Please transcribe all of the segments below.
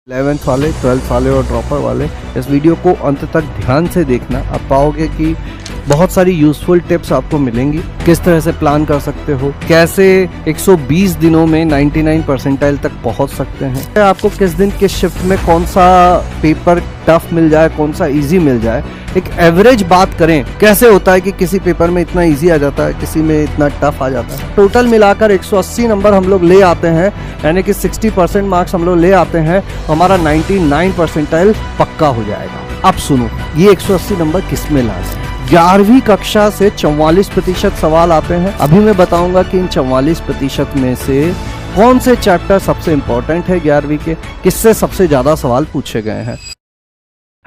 11th वाले, 12th वाले और ड्रॉपर वाले इस वीडियो को अंत तक ध्यान से देखना। आप पाओगे कि बहुत सारी यूजफुल टिप्स आपको मिलेंगी। किस तरह से प्लान कर सकते हो, कैसे 120 दिनों में 99 परसेंटाइल तक पहुंच सकते हैं, आपको किस दिन किस शिफ्ट में कौन सा पेपर टफ मिल जाए, कौन सा इजी मिल जाए। एक एवरेज बात करें, कैसे होता है कि किसी पेपर में इतना इजी आ जाता है, किसी में इतना टफ आ जाता है। टोटल मिलाकर 180 नंबर हम लोग ले आते हैं, यानी कि 60% मार्क्स हम लोग ले आते हैं, हमारा 99 परसेंटाइल पक्का हो जाएगा। अब सुनो, ये 180 नंबर किस में लाना है। 11वीं कक्षा से 44% सवाल आते हैं। अभी मैं बताऊंगा कि इन 44% में से कौन से चैप्टर सबसे इंपॉर्टेंट है 11वीं के, किससे सबसे ज्यादा सवाल पूछे गए हैं।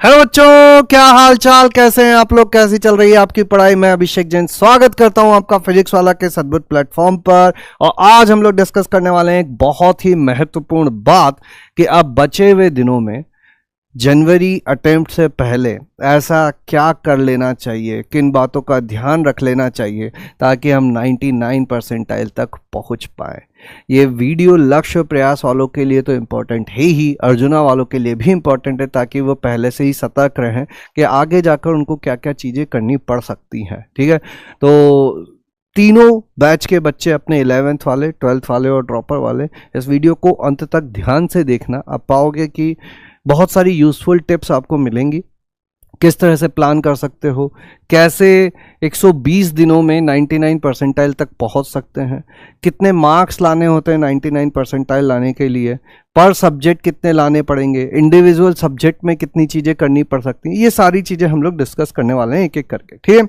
हेलो बच्चों, क्या हाल चाल, कैसे हैं आप लोग, कैसी चल रही है आपकी पढ़ाई। मैं अभिषेक जैन स्वागत करता हूं आपका फिजिक्स वाला के सद्बुद्ध प्लेटफॉर्म पर। और आज हम लोग डिस्कस करने वाले हैं एक बहुत ही महत्वपूर्ण बात कि अब बचे हुए दिनों में जनवरी अटेम्प्ट से पहले ऐसा क्या कर लेना चाहिए, किन बातों का ध्यान रख लेना चाहिए ताकि हम 99 परसेंटाइल तक पहुंच पाए। ये वीडियो लक्ष्य प्रयास वालों के लिए तो इम्पोर्टेंट है ही, अर्जुना वालों के लिए भी इम्पोर्टेंट है, ताकि वो पहले से ही सतर्क रहें कि आगे जाकर उनको क्या क्या चीज़ें करनी पड़ सकती हैं। ठीक है, तो तीनों बैच के बच्चे अपने 11th वाले, 12th वाले और ड्रॉपर वाले इस वीडियो को अंत तक ध्यान से देखना। आप पाओगे कि बहुत सारी यूजफुल टिप्स आपको मिलेंगी। किस तरह से प्लान कर सकते हो, कैसे 120 दिनों में 99 परसेंटाइल तक पहुंच सकते हैं, कितने मार्क्स लाने होते हैं 99 परसेंटाइल लाने के लिए, पर सब्जेक्ट कितने लाने पड़ेंगे, इंडिविजुअल सब्जेक्ट में कितनी चीज़ें करनी पड़ सकती हैं। ये सारी चीज़ें हम लोग डिस्कस करने वाले हैं एक एक करके। ठीक है,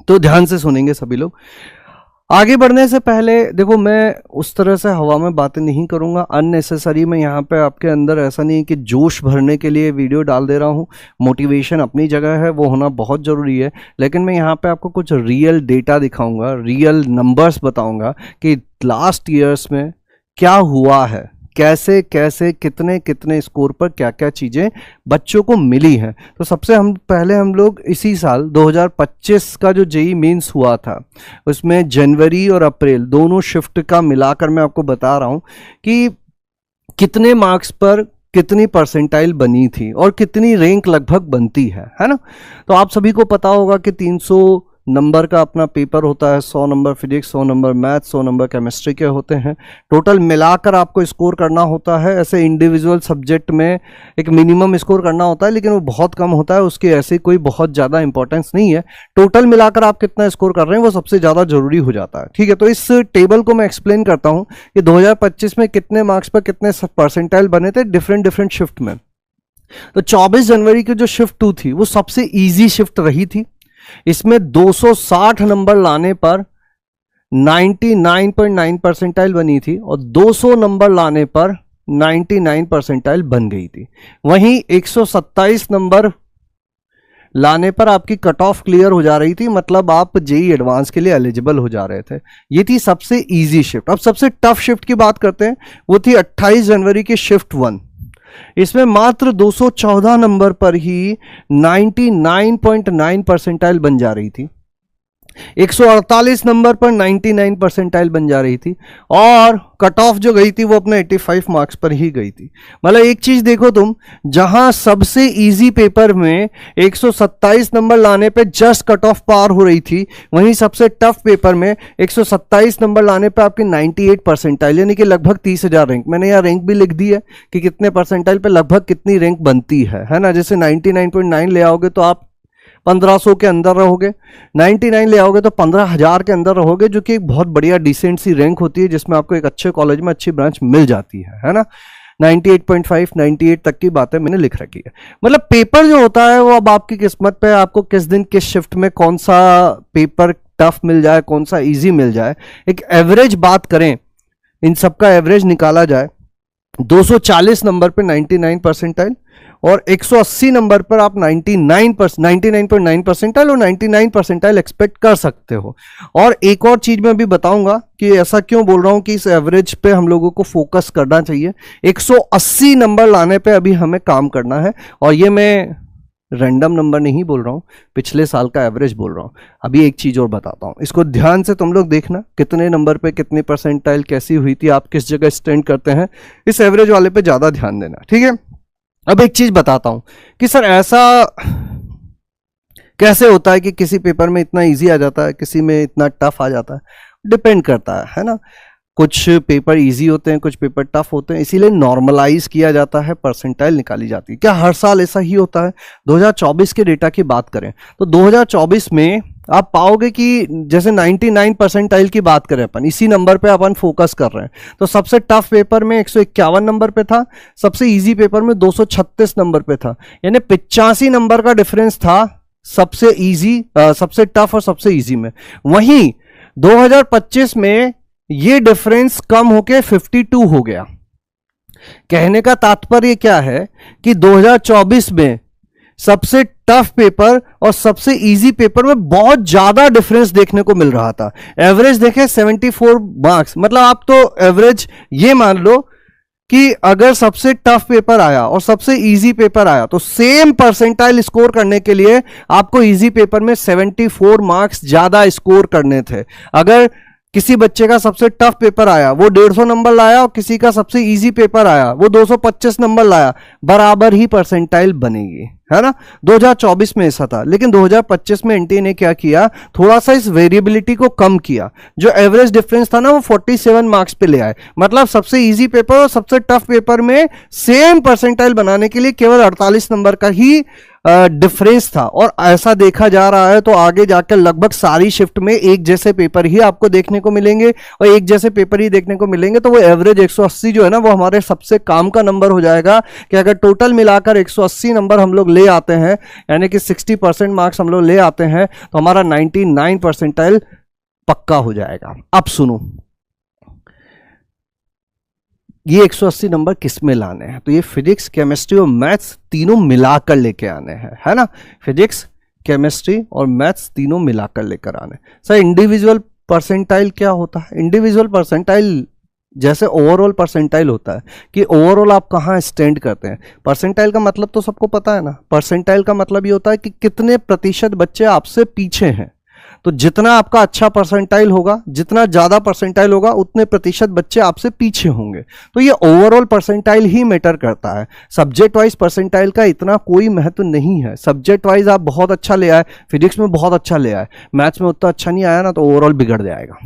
तो ध्यान से सुनेंगे सभी लोग। आगे बढ़ने से पहले देखो, मैं उस तरह से हवा में बातें नहीं करूंगा अननेसेसरी। मैं यहाँ पे आपके अंदर ऐसा नहीं है कि जोश भरने के लिए वीडियो डाल दे रहा हूँ। मोटिवेशन अपनी जगह है, वो होना बहुत ज़रूरी है, लेकिन मैं यहाँ पे आपको कुछ रियल डेटा दिखाऊंगा, रियल नंबर्स बताऊंगा कि लास्ट ईयर्स में क्या हुआ है, कैसे कैसे कितने कितने स्कोर पर क्या क्या चीज़ें बच्चों को मिली हैं। तो सबसे पहले हम लोग इसी साल 2025 का जो जेईई मेंस हुआ था, उसमें जनवरी और अप्रैल दोनों शिफ्ट का मिलाकर मैं आपको बता रहा हूँ कि कितने मार्क्स पर कितनी परसेंटाइल बनी थी और कितनी रैंक लगभग बनती है ना। तो आप सभी को पता होगा कि 300 नंबर का अपना पेपर होता है, 100 number physics, 100 number math, 100 number chemistry के होते हैं। टोटल मिलाकर आपको स्कोर करना होता है। ऐसे इंडिविजुअल सब्जेक्ट में एक मिनिमम स्कोर करना होता है, लेकिन वो बहुत कम होता है, उसकी ऐसी कोई बहुत ज़्यादा इंपॉर्टेंस नहीं है। टोटल मिलाकर आप कितना स्कोर कर रहे हैं वो सबसे ज़्यादा जरूरी हो जाता है। ठीक है, तो इस टेबल को मैं एक्सप्लेन करता हूँ कि 2025 में कितने मार्क्स पर कितने परसेंटाइल बने थे डिफरेंट शिफ्ट में। तो 24 जनवरी की जो शिफ्ट 2 थी वो सबसे ईजी शिफ्ट रही थी। इसमें 260 नंबर लाने पर 99.9 परसेंटाइल बनी थी और 200 नंबर लाने पर 99 परसेंटाइल बन गई थी। वहीं 127 नंबर लाने पर आपकी कट ऑफ क्लियर हो जा रही थी, मतलब आप जेईई एडवांस के लिए एलिजिबल हो जा रहे थे। ये थी सबसे इजी शिफ्ट। अब सबसे टफ शिफ्ट की बात करते हैं, वो थी 28 जनवरी की शिफ्ट 1। इसमें मात्र 214 नंबर पर ही 99.9 परसेंटाइल बन जा रही थी, 148 नंबर पर 99 परसेंटाइल बन जा रही थी, और कट ऑफ जो गई थी वो अपने 85 मार्क्स पर ही गई थी। मतलब एक चीज देखो तुम, जहां सबसे इजी पेपर में 127 नंबर लाने पे जस्ट कट ऑफ पार हो रही थी, वहीं सबसे टफ पेपर में 127 नंबर लाने पे आपकी 98 परसेंटाइल, यानी कि लगभग 30,000 रैंक। मैंने यहाँ रैंक भी लिख दी है कि कितने परसेंटाइल पे लगभग कितनी रैंक बनती है ना। जैसे 99.9 ले आओगे तो आप 1500 के अंदर रहोगे, 99 ले आओगे तो 15,000 के अंदर रहोगे, जो कि एक बहुत बढ़िया डिसेंट सी रैंक होती है, जिसमें आपको एक अच्छे कॉलेज में अच्छी ब्रांच मिल जाती है ना। 98.5 98 तक की बातें मैंने लिख रखी है। मतलब पेपर जो होता है वो अब आपकी किस्मत पे, आपको किस दिन किस शिफ्ट में कौन सा पेपर टफ मिल जाए, कौन सा ईजी मिल जाए। एक एवरेज बात करें, इन सबका एवरेज निकाला जाए, 240 नंबर पे 99 परसेंटाइल और 180 नंबर पर आप 99.9 परसेंटाइल और 99 परसेंटाइल एक्सपेक्ट कर सकते हो। और एक और चीज मैं अभी बताऊंगा कि ऐसा क्यों बोल रहा हूं कि इस एवरेज पे हम लोगों को फोकस करना चाहिए। 180 नंबर लाने पे अभी हमें काम करना है, और ये मैं रैंडम नंबर नहीं बोल रहा हूँ, पिछले साल का एवरेज बोल रहा हूँ। अभी एक चीज़ और बताता हूँ, इसको ध्यान से तुम लोग देखना, कितने नंबर पे कितनी परसेंटाइल कैसी हुई थी, आप किस जगह स्टैंड करते हैं, इस एवरेज वाले पे ज़्यादा ध्यान देना, ठीक है। अब एक चीज़ बताता हूँ कि सर ऐसा कैसे होता है कि किसी पेपर में इतना ईजी आ जाता है, किसी में इतना टफ आ जाता है। डिपेंड करता है ना। कुछ पेपर इजी होते हैं, कुछ पेपर टफ होते हैं, इसीलिए नॉर्मलाइज किया जाता है, परसेंटाइल निकाली जाती है। क्या हर साल ऐसा ही होता है? 2024 के डेटा की बात करें तो 2024 में आप पाओगे कि जैसे 99 परसेंटाइल की बात करें, अपन इसी नंबर पे अपन फोकस कर रहे हैं, तो सबसे टफ पेपर में 151 नंबर पे था, सबसे इजी पेपर में 236 नंबर पे था, यानी 85 नंबर का डिफरेंस था सबसे इजी, सबसे टफ और सबसे इजी में। वहीं 2025 में ये डिफरेंस कम होके 52 हो गया। कहने का तात्पर्य क्या है कि 2024 में सबसे टफ पेपर और सबसे इजी पेपर में बहुत ज्यादा डिफरेंस देखने को मिल रहा था। एवरेज देखें 74 मार्क्स, मतलब आप तो एवरेज ये मान लो कि अगर सबसे टफ पेपर आया और सबसे इजी पेपर आया तो सेम परसेंटाइल स्कोर करने के लिए आपको इजी पेपर में 74 मार्क्स ज्यादा स्कोर करने थे। अगर किसी बच्चे का सबसे टफ पेपर आया वो 150 नंबर लाया और किसी का सबसे इजी पेपर आया वो 225 नंबर लाया, बराबर ही परसेंटाइल बनेगी, है ना। 2024 में ऐसा था, लेकिन 2025 में एनटीए ने क्या किया, थोड़ा सा इस वेरिएबिलिटी को कम किया। जो एवरेज डिफरेंस था ना वो 47 मार्क्स पे ले आए, मतलब सबसे इजी पेपर और सबसे टफ पेपर में सेम परसेंटाइल बनाने के लिए केवल 48 नंबर का ही डिफरेंस था। और ऐसा देखा जा रहा है तो आगे जाकर लगभग सारी शिफ्ट में एक जैसे पेपर ही आपको देखने को मिलेंगे, और एक जैसे पेपर ही देखने को मिलेंगे तो वो एवरेज 180 जो है ना वो हमारे सबसे काम का नंबर हो जाएगा। कि अगर टोटल मिलाकर 180 नंबर हम लोग ले आते हैं, यानी कि 60% मार्क्स हम लोग ले आते हैं, तो हमारा 99 परसेंटाइल पक्का हो जाएगा। अब सुनो, ये 180 नंबर किस में लाने हैं, तो ये फिजिक्स, केमिस्ट्री और मैथ्स तीनों मिलाकर लेके आने हैं, है ना। फिजिक्स, केमिस्ट्री और मैथ्स तीनों मिलाकर लेकर आने। सर इंडिविजुअल परसेंटाइल क्या होता है? इंडिविजुअल परसेंटाइल जैसे ओवरऑल परसेंटाइल होता है कि ओवरऑल आप कहाँ स्टैंड करते हैं। परसेंटाइल का मतलब तो सबको पता है ना, परसेंटाइल का मतलब ये होता है कि कितने प्रतिशत बच्चे आपसे पीछे हैं। तो जितना आपका अच्छा परसेंटाइल होगा, जितना ज्यादा परसेंटाइल होगा, उतने प्रतिशत बच्चे आपसे पीछे होंगे। तो ये ओवरऑल परसेंटाइल ही मैटर करता है। सब्जेक्ट वाइज परसेंटाइल का इतना कोई महत्व नहीं है। सब्जेक्ट वाइज आप बहुत अच्छा ले आए, फिजिक्स में बहुत अच्छा ले आए, मैथ्स में उतना अच्छा नहीं आया ना तो ओवरऑल बिगड़ जाएगा।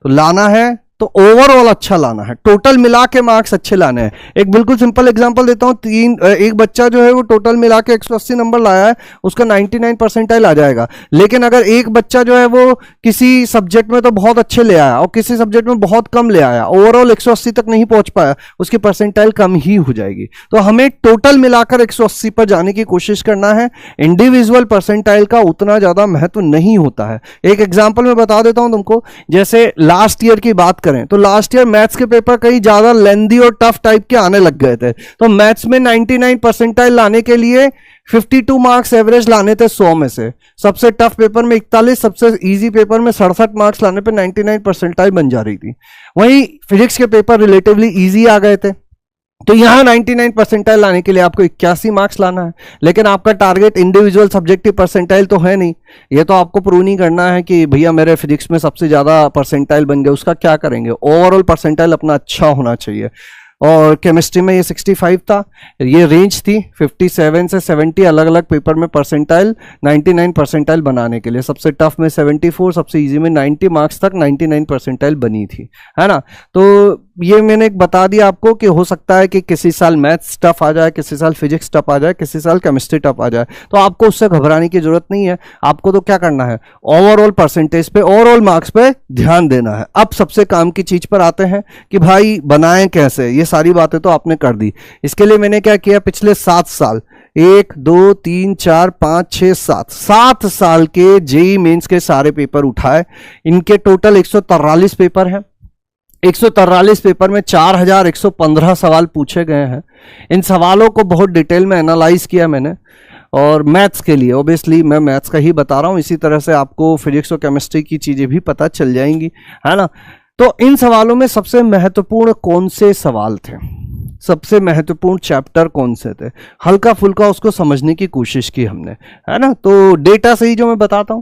तो लाना है तो ओवरऑल अच्छा लाना है, टोटल मिला के मार्क्स अच्छे लाने हैं। एक बिल्कुल सिंपल एग्जांपल देता हूं, एक बच्चा जो है वो टोटल मिला के 180 नंबर लाया है, उसका 99 परसेंटाइल आ जाएगा। लेकिन अगर एक बच्चा जो है वो किसी सब्जेक्ट में तो बहुत अच्छे ले आया और किसी सब्जेक्ट में बहुत कम ले आया, ओवरऑल 180 तक नहीं पहुंच पाया, उसकी परसेंटाइल कम ही हो जाएगी। तो हमें टोटल मिलाकर 180 पर जाने की कोशिश करना है। इंडिविजुअल परसेंटाइल का उतना ज्यादा महत्व नहीं होता है। एक एग्जाम्पल मैं बता देता हूं तुमको, जैसे लास्ट ईयर की बात तो लास्ट ईयर मैथ्स के पेपर कई ज्यादा लेंदी और टफ टाइप के आने लग गए थे। तो मैथ्स में 99 परसेंटाइल लाने के लिए 52 मार्क्स एवरेज लाने थे 100 में से। सबसे टफ पेपर में 41, सबसे इजी पेपर में 67 मार्क्स लाने पे 99 परसेंटाइल बन जा रही थी। वहीं फिजिक्स के पेपर रिलेटिवली इजी आ गए थे, तो यहां 99 परसेंटाइल लाने के लिए आपको 81 मार्क्स लाना है। लेकिन आपका टारगेट इंडिविजुअल सब्जेक्टिव परसेंटाइल तो है नहीं। ये तो आपको प्रूव नहीं करना है कि भैया मेरे फिजिक्स में सबसे ज्यादा परसेंटाइल बन गए। उसका क्या करेंगे, ओवरऑल परसेंटाइल अपना अच्छा होना चाहिए। और केमिस्ट्री में ये 65 था, ये रेंज थी 57 से 70 अलग अलग पेपर में परसेंटाइल 99 परसेंटाइल बनाने के लिए। सबसे टफ में 74, सबसे इजी में 90 मार्क्स तक 99 परसेंटाइल बनी थी, है ना। तो ये मैंने एक बता दिया आपको कि हो सकता है कि किसी साल मैथ्स टफ आ जाए, किसी साल फिजिक्स टफ आ जाए, किसी साल केमिस्ट्री टफ आ जाए। तो आपको उससे घबराने की जरूरत नहीं है। आपको तो क्या करना है, ओवरऑल परसेंटेज पे, ओवरऑल मार्क्स पे ध्यान देना है। अब सबसे काम की चीज पर आते हैं कि भाई बनाएं कैसे। ये सारी बातें तो आपने कर दी। इसके लिए मैंने क्या किया, पिछले 7 साल 1 2 3 4 5 6 7 साल के जेईई मेंस के सारे पेपर उठाए। इनके टोटल 143 पेपर हैं। 143 पेपर में 4115 सवाल पूछे गए हैं। इन सवालों को बहुत डिटेल में एनालाइज किया मैंने। और मैथ्स के लिए ऑब्वियसली मैं मैथ्स का ही बता रहा हूं, इसी तरह से आपको फिजिक्स और केमिस्ट्री की चीजें भी पता चल जाएंगी, है ना। तो इन सवालों में सबसे महत्वपूर्ण कौन से सवाल थे, सबसे महत्वपूर्ण चैप्टर कौन से थे, हल्का फुल्का उसको समझने की कोशिश की हमने, है ना। तो डेटा से ही जो मैं बताता हूं,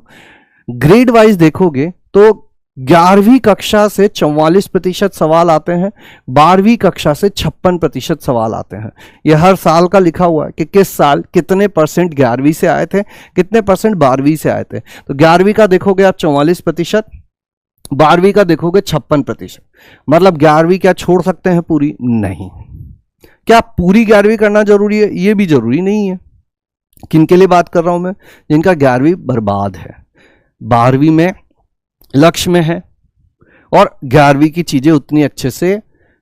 ग्रेड वाइज देखोगे तो 11वीं कक्षा से 44% सवाल आते हैं, 12वीं कक्षा से 56% सवाल आते हैं। यह हर साल का लिखा हुआ है कि किस साल कितने परसेंट 11वीं से आए थे, कितने परसेंट 12वीं से आए थे। तो 11वीं का देखोगे आप 44%, 12वीं का देखोगे 56%। मतलब 11वीं क्या छोड़ सकते हैं पूरी? नहीं। क्या पूरी 11वीं करना जरूरी है? ये भी जरूरी नहीं है। किन के लिए बात कर रहा हूं मैं? जिनका 11वीं बर्बाद है, 12वीं में लक्ष्य में है और 11वीं की चीजें उतनी अच्छे से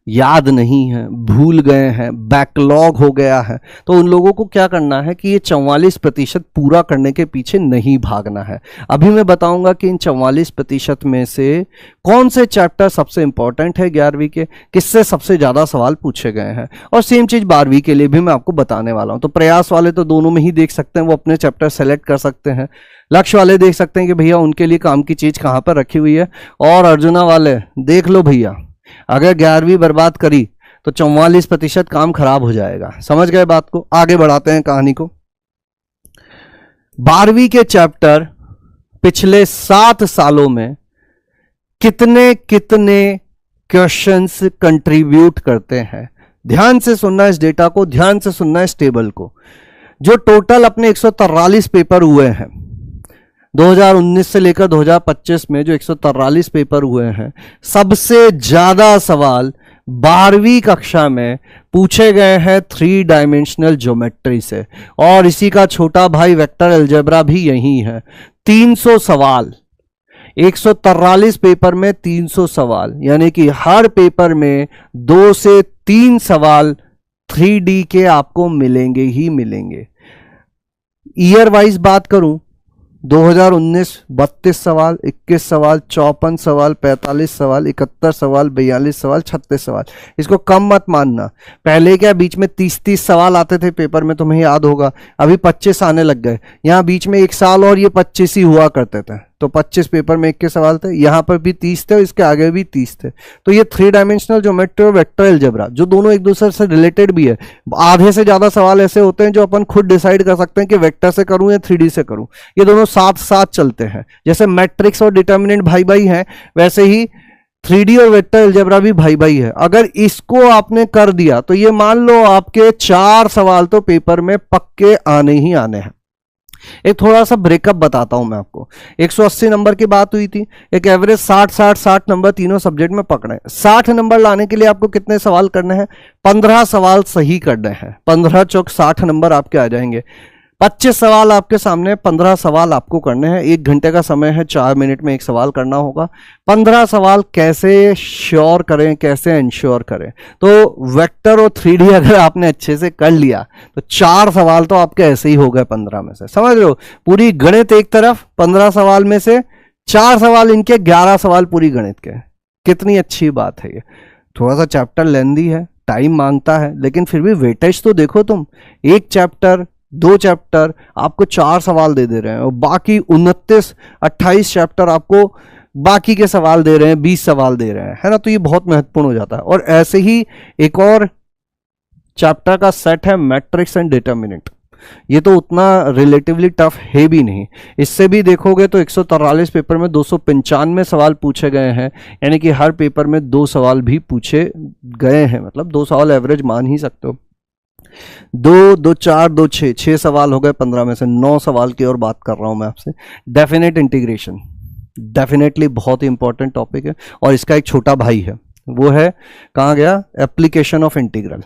याद नहीं है, भूल गए हैं, बैकलॉग हो गया है। तो उन लोगों को क्या करना है कि ये 44% पूरा करने के पीछे नहीं भागना है। अभी मैं बताऊंगा कि इन 44% में से कौन से चैप्टर सबसे इंपॉर्टेंट है 11वीं के, किससे सबसे ज्यादा सवाल पूछे गए हैं। और सेम चीज 12वीं के लिए भी मैं आपको बताने वाला हूं। तो प्रयास वाले तो दोनों में ही देख सकते हैं, वो अपने चैप्टर सेलेक्ट कर सकते हैं। लक्ष्य वाले देख सकते हैं कि भैया उनके लिए काम की चीज कहां पर रखी हुई है। और अर्जुना वाले देख लो भैया, अगर 11वीं बर्बाद करी तो 44% काम खराब हो जाएगा। समझ गए बात को? आगे बढ़ाते हैं कहानी को। 12वीं के चैप्टर पिछले 7 सालों में कितने कितने क्वेश्चंस कंट्रीब्यूट करते हैं। ध्यान से सुनना इस डेटा को, ध्यान से सुनना इस टेबल को। जो टोटल अपने 143 पेपर हुए हैं 2019 से लेकर 2025 में, जो 143 पेपर हुए हैं, सबसे ज्यादा सवाल 12वीं कक्षा में पूछे गए हैं 3 डायमेंशनल ज्योमेट्री से। और इसी का छोटा भाई वेक्टर अलजेब्रा भी यही है। 300 सवाल, 143 पेपर में 300 सवाल, यानी कि हर पेपर में 2 से 3 सवाल 3D के आपको मिलेंगे ही मिलेंगे। ईयर वाइज बात करूं, 2019 32 सवाल, 21 सवाल, 54 सवाल, 45 सवाल, 71 सवाल, 42 सवाल, 36 सवाल। इसको कम मत मानना। पहले क्या बीच में 30-30 सवाल आते थे पेपर में, तुम्हें याद होगा। अभी 25 आने लग गए। यहाँ बीच में 1 साल और ये 25 ही हुआ करते थे। तो 25 पेपर में 21 सवाल थे, यहाँ पर भी 30 थे और इसके आगे भी 30 थे। तो ये 3 डायमेंशनल ज्योमेट्री और वेक्टर अलजेब्रा, जो दोनों एक दूसरे से रिलेटेड भी है। आधे से ज्यादा सवाल ऐसे होते हैं जो अपन खुद डिसाइड कर सकते हैं कि वेक्टर से करूं या 3D से करूं। ये दोनों साथ साथ चलते हैं। जैसे मैट्रिक्स और डिटर्मिनेंट भाई भाई हैं, वैसे ही 3D और वेक्टर अलजेब्रा भी भाई भाई है। अगर इसको आपने कर दिया तो ये मान लो आपके 4 सवाल तो पेपर में पक्के आने ही आने हैं। एक थोड़ा सा ब्रेकअप बताता हूं मैं आपको। 180 नंबर की बात हुई थी, एक एवरेज 60 नंबर तीनों सब्जेक्ट में पकड़े। 60 नंबर लाने के लिए आपको कितने सवाल करने हैं? 15 सवाल सही करने हैं। 15 चौक 60 नंबर आपके आ जाएंगे। 25 सवाल आपके सामने, 15 सवाल आपको करने हैं। 1 घंटे का समय है, 4 मिनट में 1 सवाल करना होगा। 15 सवाल कैसे श्योर करें, कैसे इंश्योर करें? तो वेक्टर और 3D अगर आपने अच्छे से कर लिया तो 4 सवाल तो आपके ऐसे ही हो गए 15 में से। समझ रहे हो? पूरी गणित एक तरफ, 15 सवाल में से 4 सवाल इनके, 11 सवाल पूरी गणित के। कितनी अच्छी बात है ये। थोड़ा सा चैप्टर लेंदी है, टाइम मांगता है, लेकिन फिर भी वेटेज तो देखो तुम। 1 चैप्टर, 2 चैप्टर आपको 4 सवाल दे रहे हैं और बाकी 29-28 चैप्टर आपको बाकी के सवाल दे रहे हैं, 20 सवाल दे रहे हैं, है ना। तो ये बहुत महत्वपूर्ण हो जाता है। और ऐसे ही एक और चैप्टर का सेट है मैट्रिक्स एंड डिटर्मिनेंट। ये तो उतना रिलेटिवली टफ है भी नहीं। इससे भी देखोगे तो 143 पेपर में 295 सवाल पूछे गए हैं, यानी कि हर पेपर में 2 सवाल भी पूछे गए हैं। मतलब 2 सवाल एवरेज मान ही सकते हो। 2, 2, 4, 2, 6 सवाल हो गए 15 में से। 9 सवाल की और बात कर रहा हूं मैं आपसे। डेफिनेट इंटीग्रेशन डेफिनेटली बहुत ही इंपॉर्टेंट टॉपिक है और इसका एक छोटा भाई है, वो है कहाँ गया? Application of integral.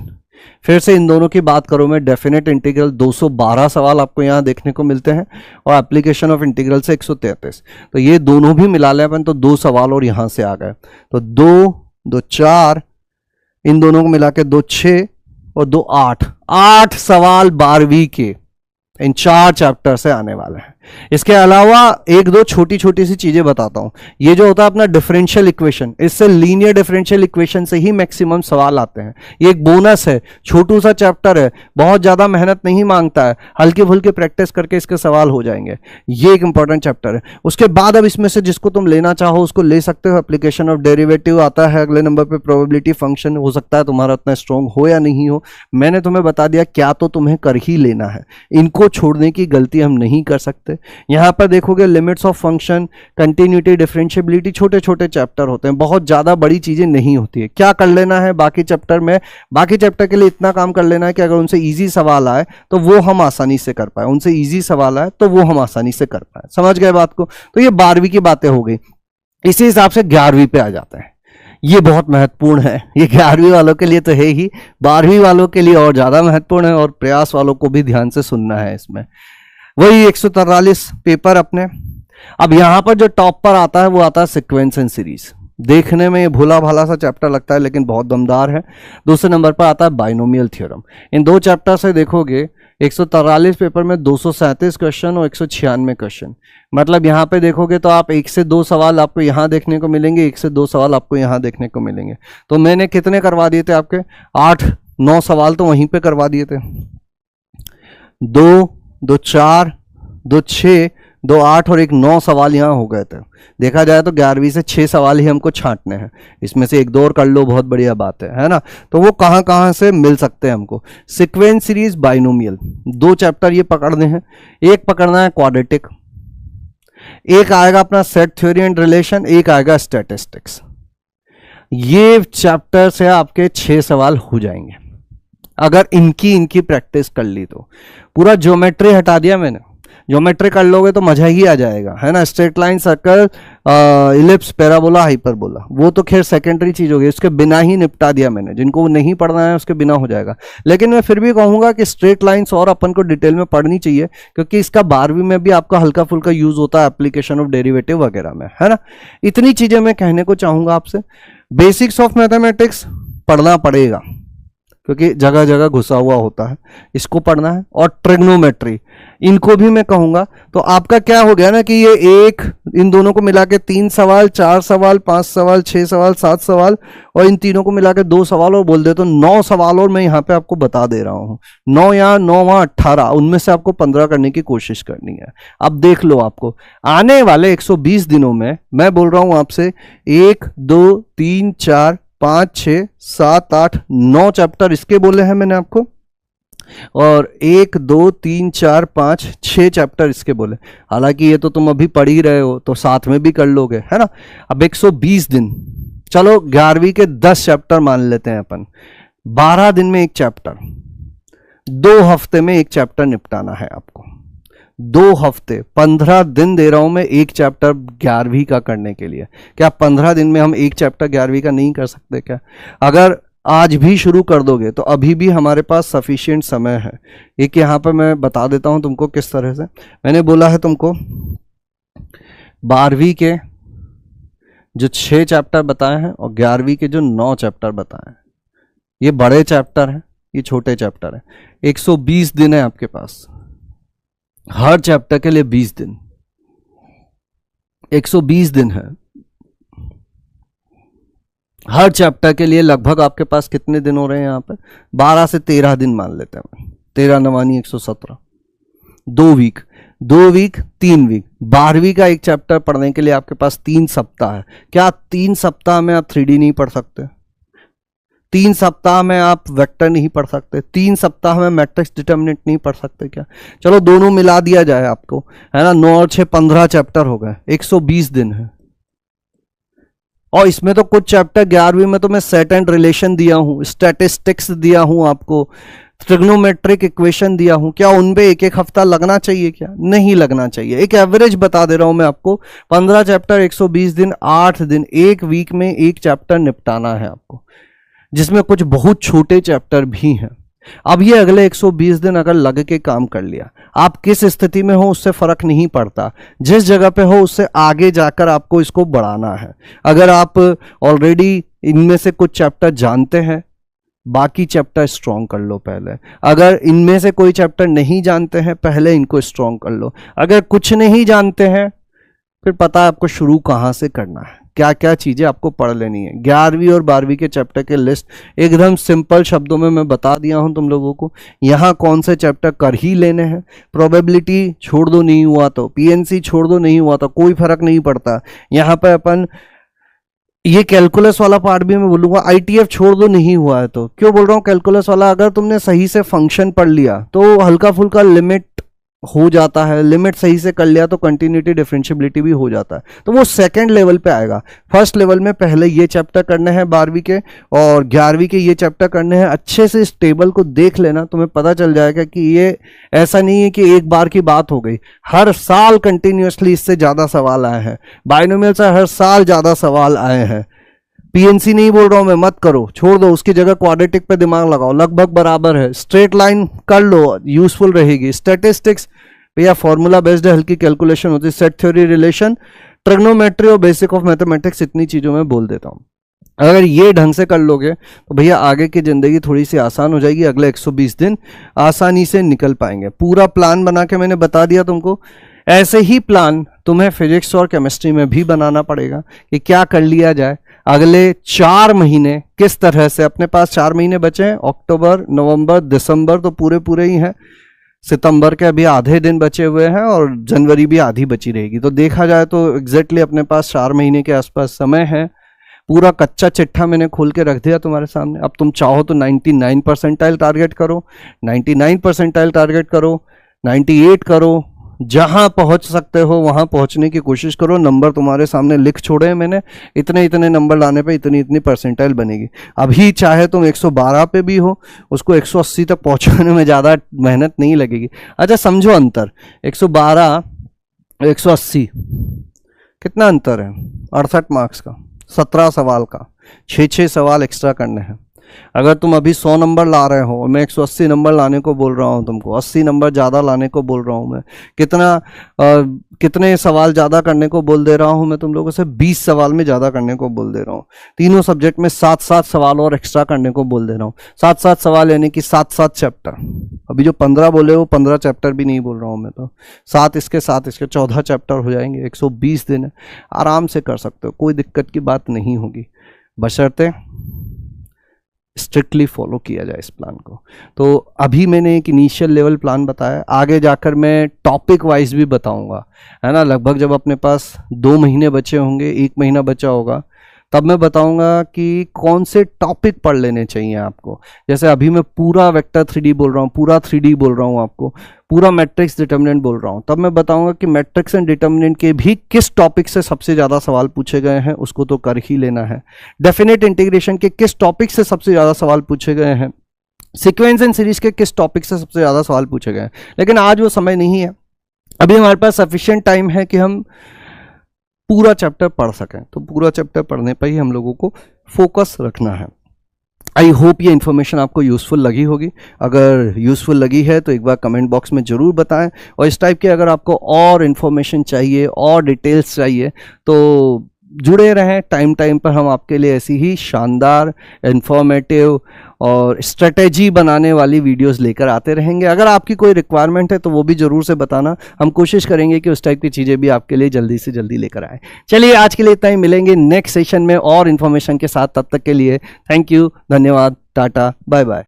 फिर से इन दोनों की बात करूं मैं। डेफिनेट इंटीग्रल 212 सवाल आपको यहां देखने को मिलते हैं और एप्लीकेशन ऑफ इंटीग्रल से 133। तो ये दोनों भी मिला लें अपन तो 2 सवाल और यहां से आ गए। तो 2, 2, 4, इन दोनों को मिला के 2, 6 और 2, 8 सवाल 12वीं के इन 4 चैप्टर से आने वाले हैं। इसके अलावा एक दो छोटी छोटी सी चीजें बताता हूं। ये जो होता है अपना डिफरेंशियल इक्वेशन, इससे लीनियर डिफरेंशियल इक्वेशन से ही मैक्सिमम सवाल आते हैं। ये एक बोनस है, छोटू सा चैप्टर है, बहुत ज्यादा मेहनत नहीं मांगता है, हल्के फुल्के प्रैक्टिस करके इसके सवाल हो जाएंगे। ये एक इंपॉर्टेंट चैप्टर है। उसके बाद अब इसमें से जिसको तुम लेना चाहो उसको ले सकते हो। एप्लीकेशन ऑफ डेरिवेटिव आता है अगले नंबर पे, प्रोबेबिलिटी फंक्शन हो सकता है तुम्हारा उतना स्ट्रॉन्ग हो या नहीं हो, मैंने तुम्हें बता दिया क्या तो तुम्हें कर ही लेना है, इनको छोड़ने की गलती हम नहीं कर सकते। यहां पर देखोगे limits of function, continuity, differentiability, छोटे छोटे चैप्टर होते हैं, बहुत ज्यादा बड़ी चीजें नहीं होती है। क्या कर लेना है बाकी चैप्टर में, बाकी चैप्टर के लिए इतना काम कर लेना है कि अगर उनसे इजी सवाल आए तो वो हम आसानी से कर पाए, उनसे इजी सवाल आए तो वो हम आसानी से कर पाए। समझ गए बात को? तो ये 12वीं की बातें हो गई। इसी हिसाब से 11वीं पे आ जाते हैं। ये बहुत महत्वपूर्ण है, ये 11वीं वालों के लिए तो है ही, 12वीं वालों के लिए और ज्यादा महत्वपूर्ण है, और प्रयास वालों को भी ध्यान से सुनना है। इसमें वही 143 पेपर अपने। अब यहां पर जो टॉप पर आता है वो आता है सीक्वेंस एंड सीरीज। देखने में ये भोला भाला सा चैप्टर लगता है लेकिन बहुत दमदार है। दूसरे नंबर पर आता है बाइनोमियल थ्योरम। इन दो चैप्टर से देखोगे 143 पेपर में 237 क्वेश्चन और 196 क्वेश्चन, मतलब यहाँ पे देखोगे तो आप 1 से 2 सवाल आपको यहाँ देखने को मिलेंगे, 1 से 2 सवाल आपको यहाँ देखने को मिलेंगे। तो मैंने कितने करवा दिए थे आपके? 8-9 सवाल तो वहीं पे करवा दिए थे। 2, 2, 4, 2, 6, 2, 8 और 1, 9 सवाल यहाँ हो गए थे। देखा जाए तो 11वीं से 6 सवाल ही हमको छांटने हैं, इसमें से 1-2 और कर लो, बहुत बढ़िया बात है ना। तो वो कहाँ कहाँ से मिल सकते हैं हमको? सीक्वेंस, सीरीज, बाइनोमियल, 2 चैप्टर ये पकड़ने हैं। एक पकड़ना है क्वाड्रेटिक, एक आएगा अपना सेट थ्योरी एंड रिलेशन, एक आएगा स्टैटिस्टिक्स। ये चैप्टर से आपके 6 सवाल हो जाएंगे अगर इनकी प्रैक्टिस कर ली तो। पूरा ज्योमेट्री हटा दिया मैंने, ज्योमेट्री कर लोगे तो मजा ही आ जाएगा, है ना। Straight line, circle, ellipse, parabola, hyperbola, वो तो खैर सेकेंडरी चीज हो गई, उसके बिना ही निपटा दिया मैंने। जिनको नहीं पढ़ना है उसके बिना हो जाएगा। लेकिन मैं फिर भी कहूंगा कि स्ट्रेट लाइंस और अपन को डिटेल में पढ़नी चाहिए, क्योंकि इसका 12वीं में भी आपका हल्का फुल्का यूज होता है एप्लीकेशन ऑफ डेरिवेटिव वगैरह में, है ना। इतनी चीजें मैं कहने को चाहूंगा आपसे। बेसिक्स ऑफ मैथमेटिक्स पढ़ना पड़ेगा क्योंकि जगह जगह घुसा हुआ होता है, इसको पढ़ना है। और ट्रिग्नोमेट्री, इनको भी मैं कहूंगा। तो आपका क्या हो गया ना कि ये एक, इन दोनों को मिला के 3 सवाल, 4 सवाल, 5 सवाल, 6 सवाल, 7 सवाल, और इन तीनों को मिला के 2 सवाल और बोल दे तो 9 सवाल और मैं यहाँ पे आपको बता दे रहा हूँ। 9 यहाँ, 9 वहाँ, 18, उनमें से आपको 15 करने की कोशिश करनी है। अब देख लो, आपको आने वाले 120 दिनों में मैं बोल रहा हूं आपसे 1, 2, 3, 4, 5, 6, 7, 8, 9 चैप्टर इसके बोले हैं मैंने आपको, और 1, 2, 3, 4, 5, 6 चैप्टर इसके बोले। हालांकि ये तो तुम अभी पढ़ ही रहे हो तो साथ में भी कर लोगे, है ना। अब 120 दिन, चलो 11वीं के 10 चैप्टर मान लेते हैं अपन। 12 दिन में एक चैप्टर, 2 हफ्ते में एक चैप्टर निपटाना है आपको। 2 हफ्ते, 15 दिन दे रहा हूं मैं एक चैप्टर 11वीं का करने के लिए। क्या 15 दिन में हम एक चैप्टर 11वीं का नहीं कर सकते क्या? अगर आज भी शुरू कर दोगे तो अभी भी हमारे पास सफिशिएंट समय है। एक यहाँ पर मैं बता देता हूं तुमको किस तरह से। मैंने बोला है तुमको 12वीं के जो 6 चैप्टर बताए हैं और 11वीं के जो 9 चैप्टर बताए हैं, ये बड़े चैप्टर हैं, ये छोटे चैप्टर हैं। 120 दिन है आपके पास, हर चैप्टर के लिए 20 दिन, 120 दिन है हर चैप्टर के लिए। लगभग आपके पास कितने दिन हो रहे हैं यहाँ पे? 12 से 13 दिन मान लेते हैं। 13 9 117, 2 वीक, 2 वीक, 3 वीक। 12वीं का एक चैप्टर पढ़ने के लिए आपके पास 3 सप्ताह है। क्या 3 सप्ताह में आप 3D नहीं पढ़ सकते? 3 सप्ताह में आप वेक्टर नहीं पढ़ सकते? 3 सप्ताह में मैट्रिक्स डिटर्मिनेंट नहीं पढ़ सकते क्या? चलो दोनों मिला दिया जाए आपको, है ना। 9 और 6 15 चैप्टर हो गए, 120 दिन है। और इसमें तो कुछ चैप्टर 11वीं में तो मैं सेट एंड रिलेशन दिया हूं, स्टैटिस्टिक्स दिया हूं आपको, ट्रिग्नोमेट्रिक इक्वेशन दिया हूं। क्या उन पे एक हफ्ता लगना चाहिए? क्या नहीं लगना चाहिए। एक एवरेज बता दे रहा हूं मैं आपको। 15 चैप्टर, 120 दिन, 8 दिन, 1 वीक में एक चैप्टर निपटाना है आपको, जिसमें कुछ बहुत छोटे चैप्टर भी हैं। अब ये अगले 120 दिन अगर लग के काम कर लिया, आप किस स्थिति में हो उससे फर्क नहीं पड़ता, जिस जगह पे हो उससे आगे जाकर आपको इसको बढ़ाना है। अगर आप ऑलरेडी इनमें से कुछ चैप्टर जानते हैं बाकी चैप्टर स्ट्रॉन्ग कर लो पहले। अगर इनमें से कोई चैप्टर नहीं जानते हैं, पहले इनको स्ट्रॉन्ग कर लो। अगर कुछ नहीं जानते हैं, फिर पता है आपको शुरू कहाँ से करना है, क्या क्या चीज़ें आपको पढ़ लेनी है। 11वीं और 12वीं के चैप्टर के लिस्ट एकदम सिंपल शब्दों में मैं बता दिया हूं तुम लोगों को। यहाँ कौन से चैप्टर कर ही लेने हैं। प्रोबेबिलिटी छोड़ दो, नहीं हुआ तो पीएनसी छोड़ दो, नहीं हुआ तो कोई फर्क नहीं पड़ता। यहाँ पे अपन ये कैलकुलस वाला पार्ट भी मैं बोलूंगा, आईटीएफ छोड़ दो, नहीं हुआ है तो। क्यों बोल रहा हूँ कैलकुलस वाला? अगर तुमने सही से फंक्शन पढ़ लिया तो हल्का फुल्का लिमिट हो जाता है, लिमिट सही से कर लिया तो कंटिन्यूटी डिफरेंशियबिलिटी भी हो जाता है, तो वो सेकंड लेवल पे आएगा। फर्स्ट लेवल में पहले ये चैप्टर करने हैं 12वीं के, और 11वीं के ये चैप्टर करने हैं। अच्छे से इस टेबल को देख लेना, तुम्हें पता चल जाएगा कि ये ऐसा नहीं है कि एक बार की बात हो गई। हर साल कंटिन्यूसली इससे ज़्यादा सवाल आए हैं, बाइनोमियल से हर साल ज़्यादा सवाल आए हैं। पीएनसी नहीं बोल रहा हूं मैं, मत करो, छोड़ दो, उसकी जगह क्वाड्रेटिक पे दिमाग लगाओ, लगभग बराबर है। स्ट्रेट लाइन कर लो, यूजफुल रहेगी। स्टैटिस्टिक्स भैया फॉर्मूला बेस्ड है, हल्की कैलकुलेशन होती है। सेट थ्योरी, रिलेशन, ट्रिग्नोमेट्री और बेसिक ऑफ मैथमेटिक्स, इतनी चीज़ों में बोल देता हूँ। अगर ये ढंग से कर लोगे तो भैया आगे की ज़िंदगी थोड़ी सी आसान हो जाएगी। अगले 120 दिन आसानी से निकल पाएंगे। पूरा प्लान बना के मैंने बता दिया तुमको। ऐसे ही प्लान तुम्हें फिजिक्स और केमिस्ट्री में भी बनाना पड़ेगा कि क्या कर लिया जाए। अगले 4 महीने किस तरह से, अपने पास 4 महीने बचे हैं, अक्टूबर, नवंबर, दिसंबर तो पूरे पूरे ही हैं, सितंबर के अभी आधे दिन बचे हुए हैं, और जनवरी भी आधी बची रहेगी। तो देखा जाए तो एग्जैक्टली अपने पास 4 महीने के आसपास समय है। पूरा कच्चा चिट्ठा मैंने खोल के रख दिया तुम्हारे सामने। अब तुम चाहो तो 99 परसेंटाइल टारगेट करो, 99 परसेंटाइल टारगेट करो, 98 करो, जहां पहुंच सकते हो वहां पहुंचने की कोशिश करो। नंबर तुम्हारे सामने लिख छोड़े हैं मैंने, इतने इतने नंबर लाने पे इतनी इतनी परसेंटाइल बनेगी। अभी चाहे तुम 112 पे भी हो, उसको 180 तक पहुंचाने में ज़्यादा मेहनत नहीं लगेगी। अच्छा समझो अंतर, 112 180 कितना अंतर है? 68 मार्क्स का, 17 सवाल का, 6 सवाल एक्स्ट्रा करने हैं। अगर तुम अभी 100 नंबर ला रहे हो और मैं 180 नंबर लाने को बोल रहा हूँ तुमको, 80 नंबर ज़्यादा लाने को बोल रहा हूँ मैं, कितने सवाल ज़्यादा करने को बोल दे रहा हूँ मैं तुम लोगों से? 20 सवाल में ज़्यादा करने को बोल दे रहा हूँ। तीनों सब्जेक्ट में 7-7 सवाल और एक्स्ट्रा करने को बोल दे रहा हूँ। 7-7 सवाल यानी कि 7-7 चैप्टर। अभी जो 15 बोले वो 15 चैप्टर भी नहीं बोल रहा हूँ मैं, तो 7 इसके 14 चैप्टर हो जाएंगे। 120 दिन है, आराम से कर सकते हो, कोई दिक्कत की बात नहीं होगी, बशर्ते स्ट्रिक्टली फॉलो किया जाए इस प्लान को। तो अभी मैंने एक इनिशियल लेवल प्लान बताया, आगे जाकर मैं टॉपिक वाइज भी बताऊंगा, है ना। लगभग जब अपने पास 2 महीने बचे होंगे, 1 महीना बचा होगा, तब मैं बताऊंगा कि कौन से टॉपिक पढ़ लेने चाहिए आपको। जैसे अभी मैं पूरा वेक्टर 3D बोल रहा हूँ, पूरा 3D बोल रहा हूँ आपको, पूरा मैट्रिक्स डिटर्मिनेंट बोल रहा हूँ, तब मैं बताऊंगा कि मैट्रिक्स एंड डिटर्मिनेंट के भी किस टॉपिक से सबसे ज़्यादा सवाल पूछे गए हैं, उसको तो कर ही लेना है। डेफिनेट इंटीग्रेशन के किस टॉपिक से सबसे ज़्यादा सवाल पूछे गए हैं, सीक्वेंस एंड सीरीज के किस टॉपिक से सबसे ज़्यादा सवाल पूछे गए हैं। लेकिन आज वो समय नहीं है, अभी हमारे पास सफिशिएंट टाइम है कि हम पूरा चैप्टर पढ़ सकें। तो पूरा चैप्टर पढ़ने पर ही हम लोगों को फोकस रखना है। आई होप ये इन्फॉर्मेशन आपको यूज़फुल लगी होगी। अगर यूज़फुल लगी है तो एक बार कमेंट बॉक्स में ज़रूर बताएं, और इस टाइप की अगर आपको और इन्फॉर्मेशन चाहिए और डिटेल्स चाहिए तो जुड़े रहें। टाइम टाइम पर हम आपके लिए ऐसी ही शानदार, इन्फॉर्मेटिव और स्ट्रेटेजी बनाने वाली वीडियोस लेकर आते रहेंगे। अगर आपकी कोई रिक्वायरमेंट है तो वो भी ज़रूर से बताना, हम कोशिश करेंगे कि उस टाइप की चीज़ें भी आपके लिए जल्दी से जल्दी लेकर आए। चलिए आज के लिए इतना ही, मिलेंगे नेक्स्ट सेशन में और इन्फॉर्मेशन के साथ। तब तक के लिए थैंक यू, धन्यवाद, टाटा, बाय बाय।